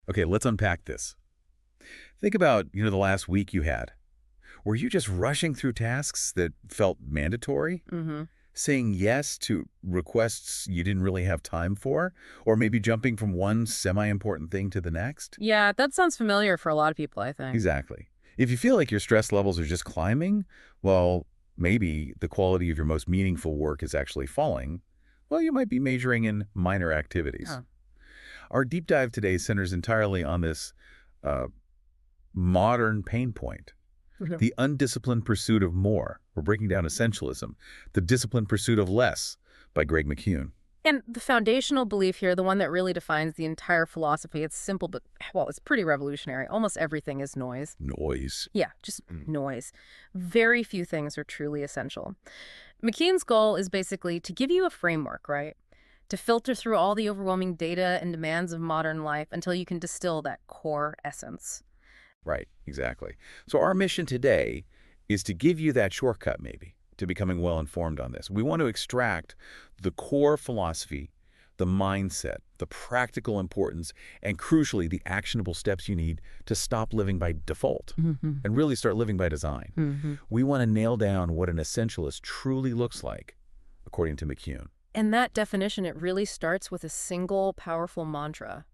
Okay, let's unpack this. Think about, the last week you had. Were you just rushing through tasks that felt mandatory? Mm-hmm. Saying yes to requests you didn't really have time for? Or maybe jumping from one semi-important thing to the next? Yeah, that sounds familiar for a lot of people, I think. Exactly. If you feel like your stress levels are just climbing, well, maybe the quality of your most meaningful work is actually falling. Well, you might be majoring in minor activities. Huh. Our deep dive today centers entirely on this uh, modern pain point, Mhm. the undisciplined pursuit of more. We're breaking down essentialism, the disciplined pursuit of less by Greg McKeown. And the foundational belief here, the one that really defines the entire philosophy, it's simple, but, well, it's pretty revolutionary. Almost everything is noise. Noise. Yeah, just noise. Very few things are truly essential. McKean's goal is basically to give you a framework, right? To filter through all the overwhelming data and demands of modern life until you can distill that core essence. Right, exactly. So our mission today is to give you that shortcut, maybe, to becoming well-informed on this. We want to extract the core philosophy, the mindset, the practical importance, and crucially, the actionable steps you need to stop living by default Mm-hmm. and really start living by design. Mm-hmm. We want to nail down what an essentialist truly looks like, according to McKeown. And that definition, it really starts with a single powerful mantra: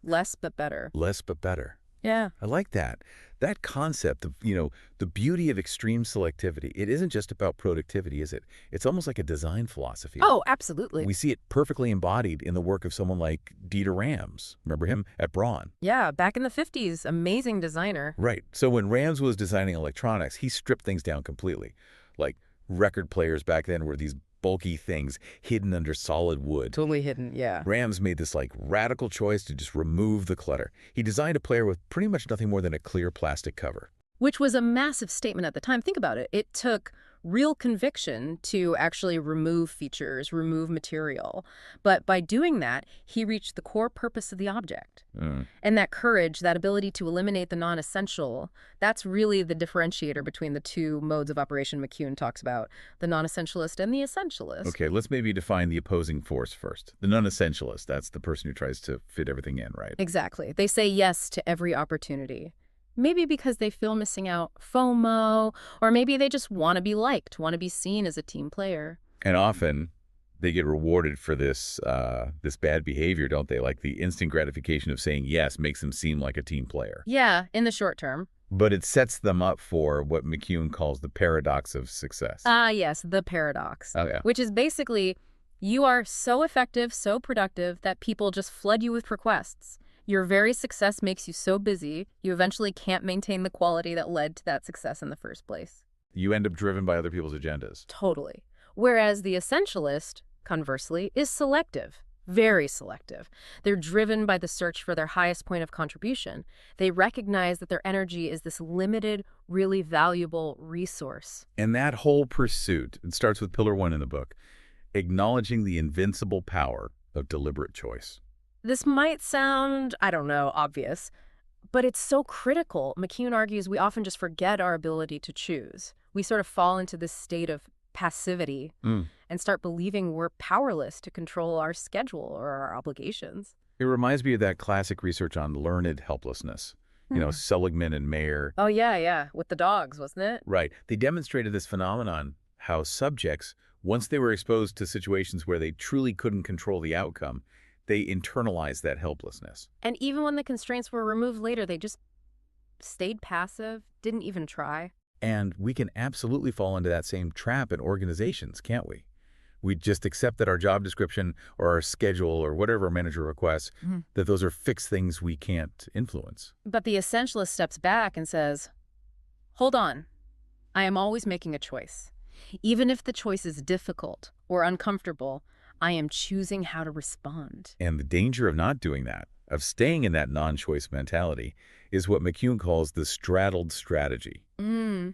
less but better. Less but better. Yeah. I like that. That concept of, the beauty of extreme selectivity, it isn't just about productivity, is it? It's almost like a design philosophy. Oh, absolutely. We see it perfectly embodied in the work of someone like Dieter Rams. Remember him at Braun? Yeah, back in the 50s, amazing designer. Right. So when Rams was designing electronics, he stripped things down completely. Like record players back then were these bulky things hidden under solid wood. Totally hidden, yeah. Rams made this radical choice to just remove the clutter. He designed a player with pretty much nothing more than a clear plastic cover. Which was a massive statement at the time. Think about it. It took real conviction to actually remove features, remove material. But by doing that, he reached the core purpose of the object. And that courage, that ability to eliminate the non-essential, that's really the differentiator between the two modes of operation McKeown talks about, the non-essentialist and the essentialist. Okay, let's maybe define the opposing force first. The non-essentialist, that's the person who tries to fit everything in, right? Exactly. They say yes to every opportunity. Maybe because they feel missing out, FOMO, or maybe they just want to be liked, want to be seen as a team player. And often they get rewarded for this this bad behavior, don't they? Like the instant gratification of saying yes makes them seem like a team player. Yeah, in the short term. But it sets them up for what McKeown calls the paradox of success. Ah, yes, the paradox. Oh, yeah. Which is basically, you are so effective, so productive, that people just flood you with requests. Your very success makes you so busy, you eventually can't maintain the quality that led to that success in the first place. You end up driven by other people's agendas. Totally. Whereas the essentialist, conversely, is selective. Very selective. They're driven by the search for their highest point of contribution. They recognize that their energy is this limited, really valuable resource. And that whole pursuit, it starts with pillar 1 in the book, acknowledging the invincible power of deliberate choice. This might sound, I don't know, obvious, but it's so critical. McKeown argues we often just forget our ability to choose. We sort of fall into this state of passivity and start believing we're powerless to control our schedule or our obligations. It reminds me of that classic research on learned helplessness. Seligman and Mayer. Oh, yeah, with the dogs, wasn't it? Right. They demonstrated this phenomenon, how subjects, once they were exposed to situations where they truly couldn't control the outcome, they internalized that helplessness. And even when the constraints were removed later, they just stayed passive, didn't even try. And we can absolutely fall into that same trap in organizations, can't we? We just accept that our job description or our schedule or whatever our manager requests, that those are fixed things we can't influence. But the essentialist steps back and says, hold on, I am always making a choice. Even if the choice is difficult or uncomfortable, I am choosing how to respond. And the danger of not doing that, of staying in that non-choice mentality, is what McKeown calls the straddled strategy.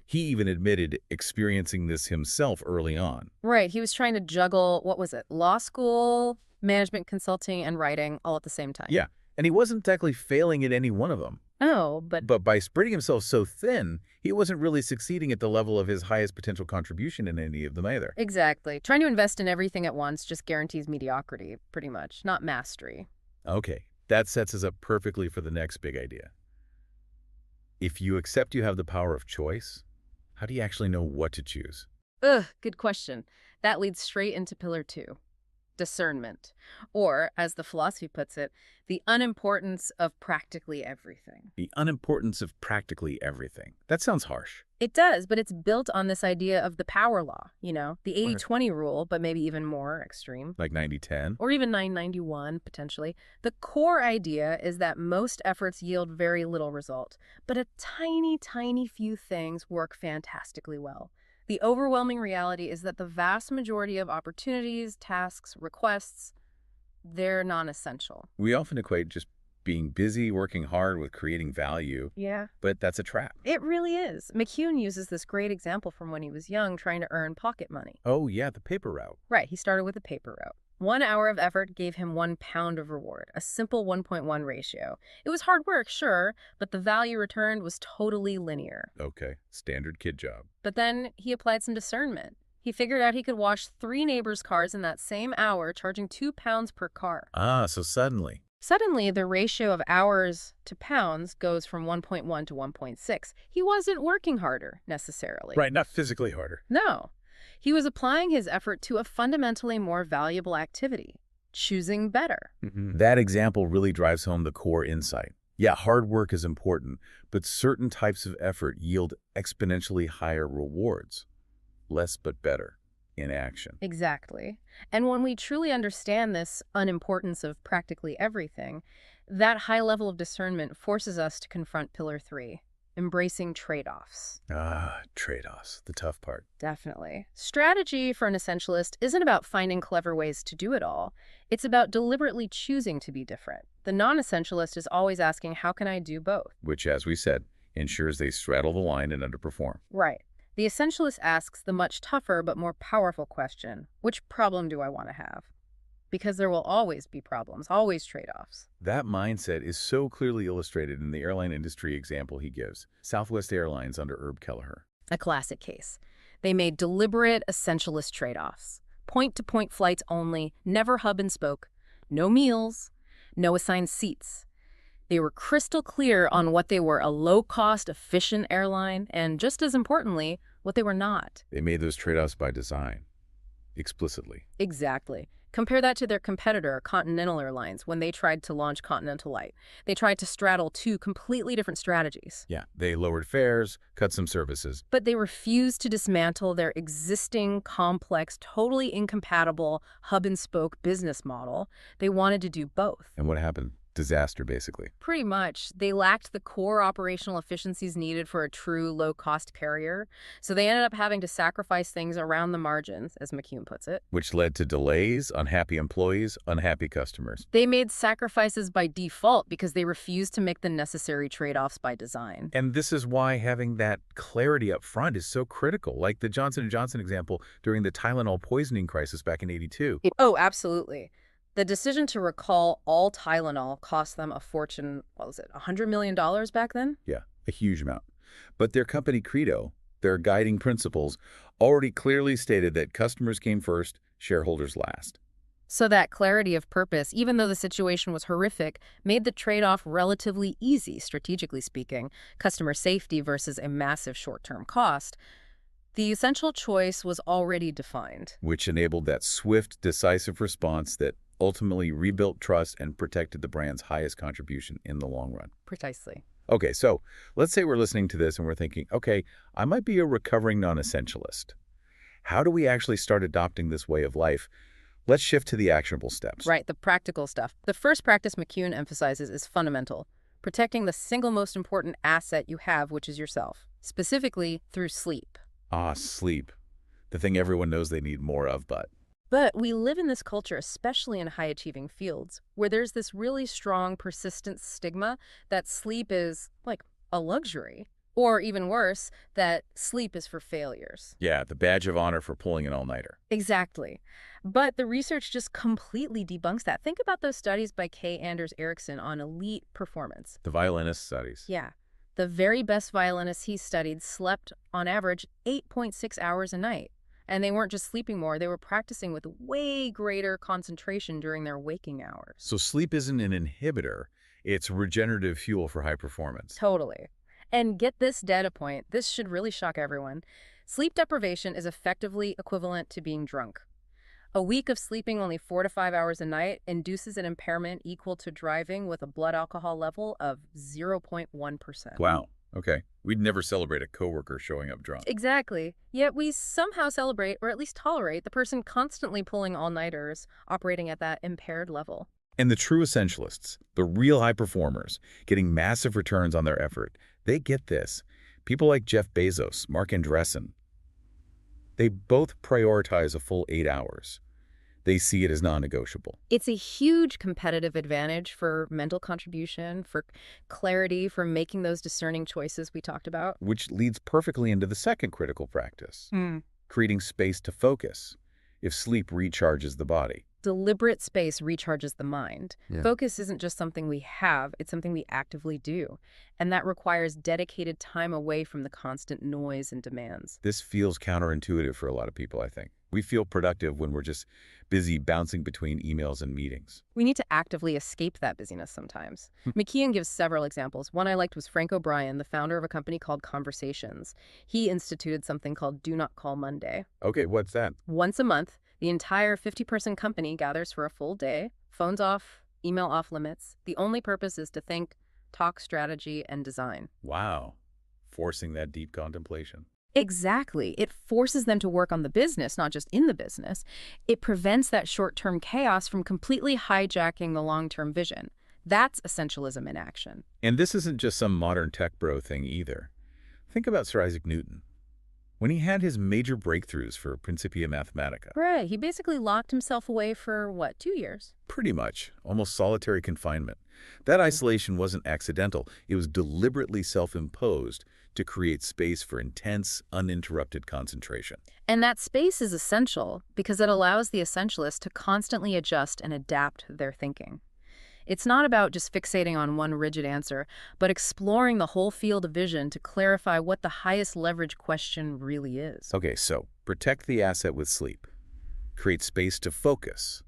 He even admitted experiencing this himself early on. Right. He was trying to juggle, what was it, law school, management consulting, and writing all at the same time. Yeah, and he wasn't exactly failing at any one of them. Oh, but by spreading himself so thin, he wasn't really succeeding at the level of his highest potential contribution in any of them either. Exactly. Trying to invest in everything at once just guarantees mediocrity, pretty much, not mastery. Okay, That sets us up perfectly for the next big idea. If you accept you have the power of choice, how do you actually know what to choose? Ugh, good question. That leads straight into pillar 2. Discernment, or, as the philosophy puts it, the unimportance of practically everything. The unimportance of practically everything. That sounds harsh. It does, but it's built on this idea of the power law, the Right. 80-20 rule, but maybe even more extreme. Like 90-10? Or even 991, potentially. The core idea is that most efforts yield very little result, but a tiny, tiny few things work fantastically well. The overwhelming reality is that the vast majority of opportunities, tasks, requests, they're non-essential. We often equate just being busy, working hard with creating value, Yeah. but that's a trap. It really is. McKeown uses this great example from when he was young trying to earn pocket money. Oh, yeah, the paper route. Right, he started with a paper route. 1 hour of effort gave him 1 pound of reward, a simple 1.1 ratio. It was hard work, sure, but the value returned was totally linear. Okay, standard kid job. But then he applied some discernment. He figured out he could wash 3 neighbors' cars in that same hour, charging 2 pounds per car. Ah, so suddenly. Suddenly, the ratio of hours to pounds goes from 1.1 to 1.6. He wasn't working harder, necessarily. Right, not physically harder. No. He was applying his effort to a fundamentally more valuable activity, choosing better. That example really drives home the core insight. Yeah, hard work is important, but certain types of effort yield exponentially higher rewards. Less but better in action. Exactly. And when we truly understand this unimportance of practically everything, that high level of discernment forces us to confront pillar 3, embracing trade-offs. Ah, trade-offs, the tough part. Definitely. Strategy for an essentialist isn't about finding clever ways to do it all. It's about deliberately choosing to be different. The non-essentialist is always asking, how can I do both? Which, as we said, ensures they straddle the line and underperform. Right. The essentialist asks the much tougher but more powerful question, which problem do I want to have? Because there will always be problems, always trade-offs. That mindset is so clearly illustrated in the airline industry example he gives, Southwest Airlines under Herb Kelleher. A classic case. They made deliberate essentialist trade-offs. Point-to-point flights only, never hub and spoke, no meals, no assigned seats. They were crystal clear on what they were, a low-cost, efficient airline, and just as importantly, what they were not. They made those trade-offs by design, explicitly. Exactly. Compare that to their competitor, Continental Airlines, when they tried to launch Continental Light. They tried to straddle 2 completely different strategies. Yeah, they lowered fares, cut some services. But they refused to dismantle their existing, complex, totally incompatible hub-and-spoke business model. They wanted to do both. And what happened? Disaster, basically. Pretty much. They lacked the core operational efficiencies needed for a true low-cost carrier, so they ended up having to sacrifice things around the margins, as McKeown puts it. Which led to delays, unhappy employees, unhappy customers. They made sacrifices by default because they refused to make the necessary trade-offs by design. And this is why having that clarity up front is so critical, like the Johnson & Johnson example during the Tylenol poisoning crisis back in '82. Oh, absolutely. The decision to recall all Tylenol cost them a fortune, what was it, $100 million back then? Yeah, a huge amount. But their company credo, their guiding principles, already clearly stated that customers came first, shareholders last. So that clarity of purpose, even though the situation was horrific, made the trade-off relatively easy, strategically speaking, customer safety versus a massive short-term cost. The essential choice was already defined. Which enabled that swift, decisive response that ultimately rebuilt trust and protected the brand's highest contribution in the long run. Precisely. Okay, so let's say we're listening to this and we're thinking, okay, I might be a recovering non-essentialist. How do we actually start adopting this way of life? Let's shift to the actionable steps. Right, the practical stuff. The first practice McKeown emphasizes is fundamental, protecting the single most important asset you have, which is yourself, specifically through sleep. Ah, sleep. The thing everyone knows they need more of, but... But we live in this culture, especially in high-achieving fields, where there's this really strong, persistent stigma that sleep is, like, a luxury. Or even worse, that sleep is for failures. Yeah, the badge of honor for pulling an all-nighter. Exactly. But the research just completely debunks that. Think about those studies by K. Anders Ericsson on elite performance. The violinist studies. Yeah. The very best violinists he studied slept, on average, 8.6 hours a night. And they weren't just sleeping more, they were practicing with way greater concentration during their waking hours. So sleep isn't an inhibitor, it's regenerative fuel for high performance. Totally. And get this data point, this should really shock everyone. Sleep deprivation is effectively equivalent to being drunk. A week of sleeping only 4 to 5 hours a night induces an impairment equal to driving with a blood alcohol level of 0.1%. Wow. Okay. We'd never celebrate a coworker showing up drunk. Exactly. Yet we somehow celebrate, or at least tolerate, the person constantly pulling all-nighters, operating at that impaired level. And the true essentialists, the real high performers, getting massive returns on their effort, they get this. People like Jeff Bezos, Mark Andreessen, they both prioritize a full 8 hours. They see it as non-negotiable. It's a huge competitive advantage for mental contribution, for clarity, for making those discerning choices we talked about. Which leads perfectly into the second critical practice, creating space to focus, if sleep recharges the body. Deliberate space recharges the mind. Yeah. Focus isn't just something we have, it's something we actively do. And that requires dedicated time away from the constant noise and demands. This feels counterintuitive for a lot of people, I think. We feel productive when we're just busy bouncing between emails and meetings. We need to actively escape that busyness sometimes. McKeown gives several examples. One I liked was Frank O'Brien, the founder of a company called Conversations. He instituted something called Do Not Call Monday. Okay, what's that? Once a month, the entire 50-person company gathers for a full day, phones off, email off limits. The only purpose is to think, talk strategy, and design. Wow. Forcing that deep contemplation. Exactly. It forces them to work on the business, not just in the business. It prevents that short-term chaos from completely hijacking the long-term vision. That's essentialism in action. And this isn't just some modern tech bro thing either. Think about Sir Isaac Newton. When he had his major breakthroughs for Principia Mathematica. Right. He basically locked himself away for, 2 years? Pretty much. Almost solitary confinement. That isolation wasn't accidental. It was deliberately self-imposed to create space for intense, uninterrupted concentration. And that space is essential because it allows the essentialist to constantly adjust and adapt their thinking. It's not about just fixating on one rigid answer, but exploring the whole field of vision to clarify what the highest leverage question really is. Okay, so protect the asset with sleep. Create space to focus.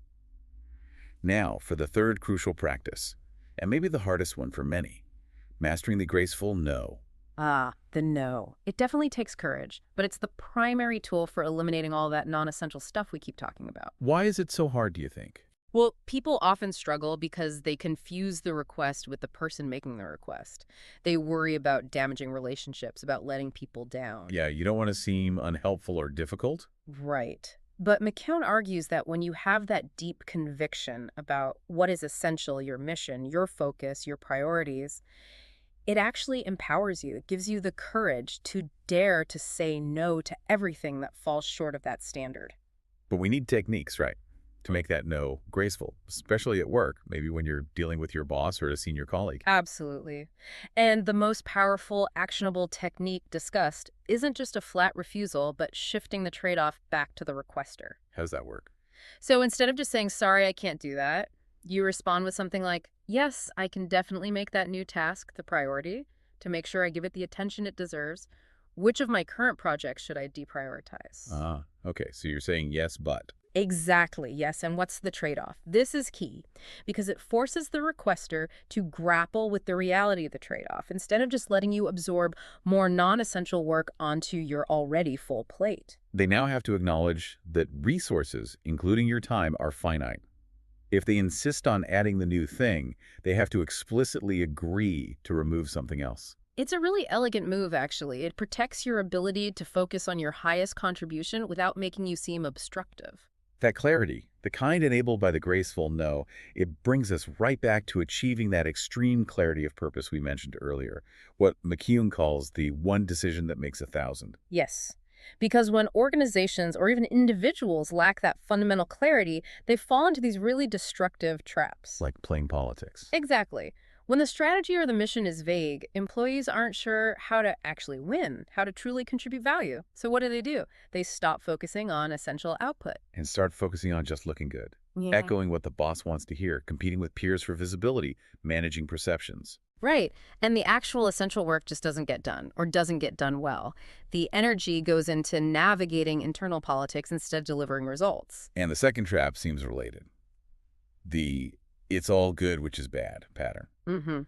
Now for the third crucial practice, and maybe the hardest one for many, mastering the graceful no. Ah, the no. It definitely takes courage, but it's the primary tool for eliminating all that non-essential stuff we keep talking about. Why is it so hard, do you think? Well, people often struggle because they confuse the request with the person making the request. They worry about damaging relationships, about letting people down. Yeah, you don't want to seem unhelpful or difficult. Right. But McKeown argues that when you have that deep conviction about what is essential, your mission, your focus, your priorities, it actually empowers you. It gives you the courage to dare to say no to everything that falls short of that standard. But we need techniques, right, to make that no graceful, especially at work, maybe when you're dealing with your boss or a senior colleague. Absolutely. And the most powerful, actionable technique discussed isn't just a flat refusal, but shifting the trade-off back to the requester. How does that work? So instead of just saying, sorry, I can't do that, you respond with something like, yes, I can definitely make that new task the priority to make sure I give it the attention it deserves. Which of my current projects should I deprioritize? Ah, okay. So you're saying yes, but. Exactly, yes. And what's the trade-off? This is key because it forces the requester to grapple with the reality of the trade-off instead of just letting you absorb more non-essential work onto your already full plate. They now have to acknowledge that resources, including your time, are finite. If they insist on adding the new thing, they have to explicitly agree to remove something else. It's a really elegant move, actually. It protects your ability to focus on your highest contribution without making you seem obstructive. That clarity, the kind enabled by the graceful no, it brings us right back to achieving that extreme clarity of purpose we mentioned earlier, what McKeown calls the one decision that makes 1,000. Yes. Because when organizations or even individuals lack that fundamental clarity, they fall into these really destructive traps. Like playing politics. Exactly. When the strategy or the mission is vague, employees aren't sure how to actually win, how to truly contribute value. So what do? They stop focusing on essential output. And start focusing on just looking good. Echoing what the boss wants to hear, competing with peers for visibility, managing perceptions. Right. And the actual essential work just doesn't get done or doesn't get done well. The energy goes into navigating internal politics instead of delivering results. And the second trap seems related. The "it's all good, which is bad" pattern. Mm-hmm.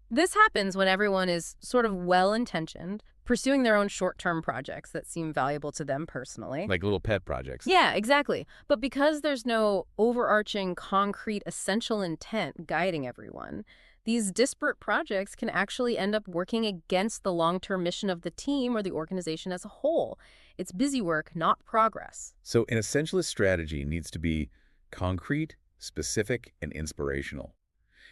This happens when everyone is sort of well-intentioned, pursuing their own short-term projects that seem valuable to them personally. Like little pet projects. Yeah, exactly. But because there's no overarching, concrete, essential intent guiding everyone, these disparate projects can actually end up working against the long-term mission of the team or the organization as a whole. It's busy work, not progress. So an essentialist strategy needs to be concrete, specific, and inspirational.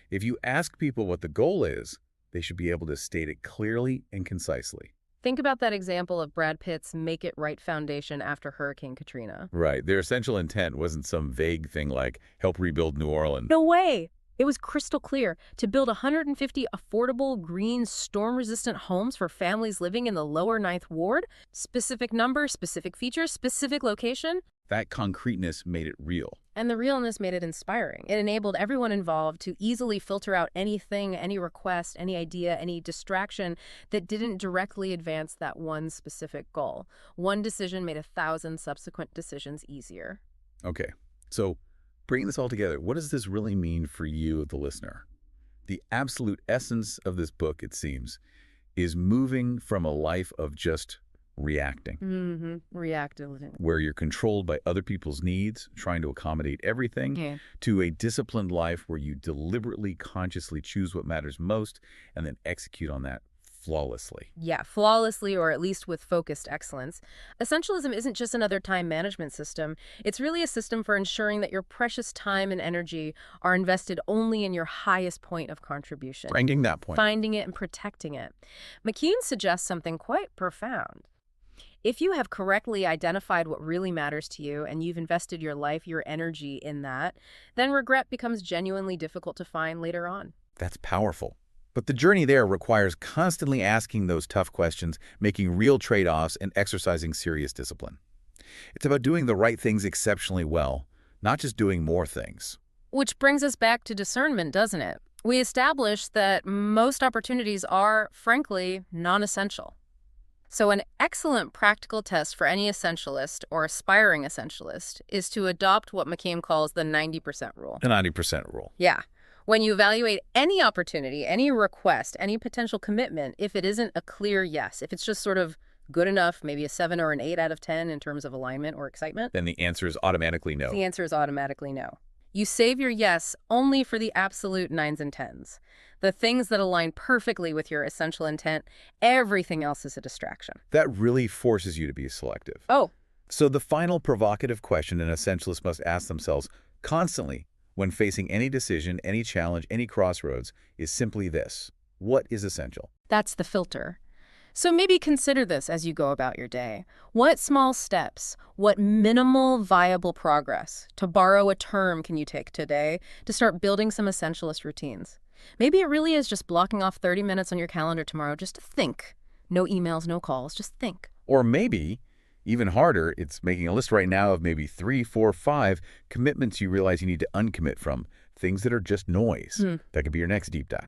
If you ask people what the goal is, they should be able to state it clearly and concisely. Think about that example of Brad Pitt's Make It Right Foundation after Hurricane Katrina. Right. Their essential intent wasn't some vague thing like help rebuild New Orleans. No way! It was crystal clear to build 150 affordable, green, storm-resistant homes for families living in the lower Ninth Ward. Specific number, specific features, specific location. That concreteness made it real. And the realness made it inspiring. It enabled everyone involved to easily filter out anything, any request, any idea, any distraction that didn't directly advance that one specific goal. One decision made 1,000 subsequent decisions easier. Okay, so bringing this all together, what does this really mean for you, the listener? The absolute essence of this book, it seems, is moving from a life of just reacting, Reactivity. where you're controlled by other people's needs, trying to accommodate everything, to a disciplined life where you deliberately, consciously choose what matters most and then execute on that flawlessly. Yeah, flawlessly, or at least with focused excellence. Essentialism isn't just another time management system. It's really a system for ensuring that your precious time and energy are invested only in your highest point of contribution. Finding that point. Finding it and protecting it. McKeown suggests something quite profound. If you have correctly identified what really matters to you and you've invested your life, your energy in that, then regret becomes genuinely difficult to find later on. That's powerful. But the journey there requires constantly asking those tough questions, making real trade-offs, and exercising serious discipline. It's about doing the right things exceptionally well, not just doing more things. Which brings us back to discernment, doesn't it? We established that most opportunities are, frankly, non-essential. So an excellent practical test for any essentialist or aspiring essentialist is to adopt what McKeown calls the 90% rule. The 90% rule. Yeah. When you evaluate any opportunity, any request, any potential commitment, if it isn't a clear yes, if it's just sort of good enough, maybe a 7 or an 8 out of 10 in terms of alignment or excitement, Then the answer is automatically no. the answer is automatically no. You save your yes only for the absolute 9s and 10s. The things that align perfectly with your essential intent, everything else is a distraction. That really forces you to be selective. Oh, So the final provocative question an essentialist must ask themselves constantly when facing any decision, any challenge, any crossroads is simply this: what is essential? that's the filter. So maybe consider this as you go about your day. What small steps, what minimal viable progress, to borrow a term, can you take today to start building some essentialist routines? Maybe it really is just blocking off 30 minutes on your calendar tomorrow just to think. No emails, no calls, just think. Or maybe, even harder, it's making a list right now of maybe 3, 4, 5 commitments you realize you need to uncommit from, things that are just noise. That could be your next deep dive.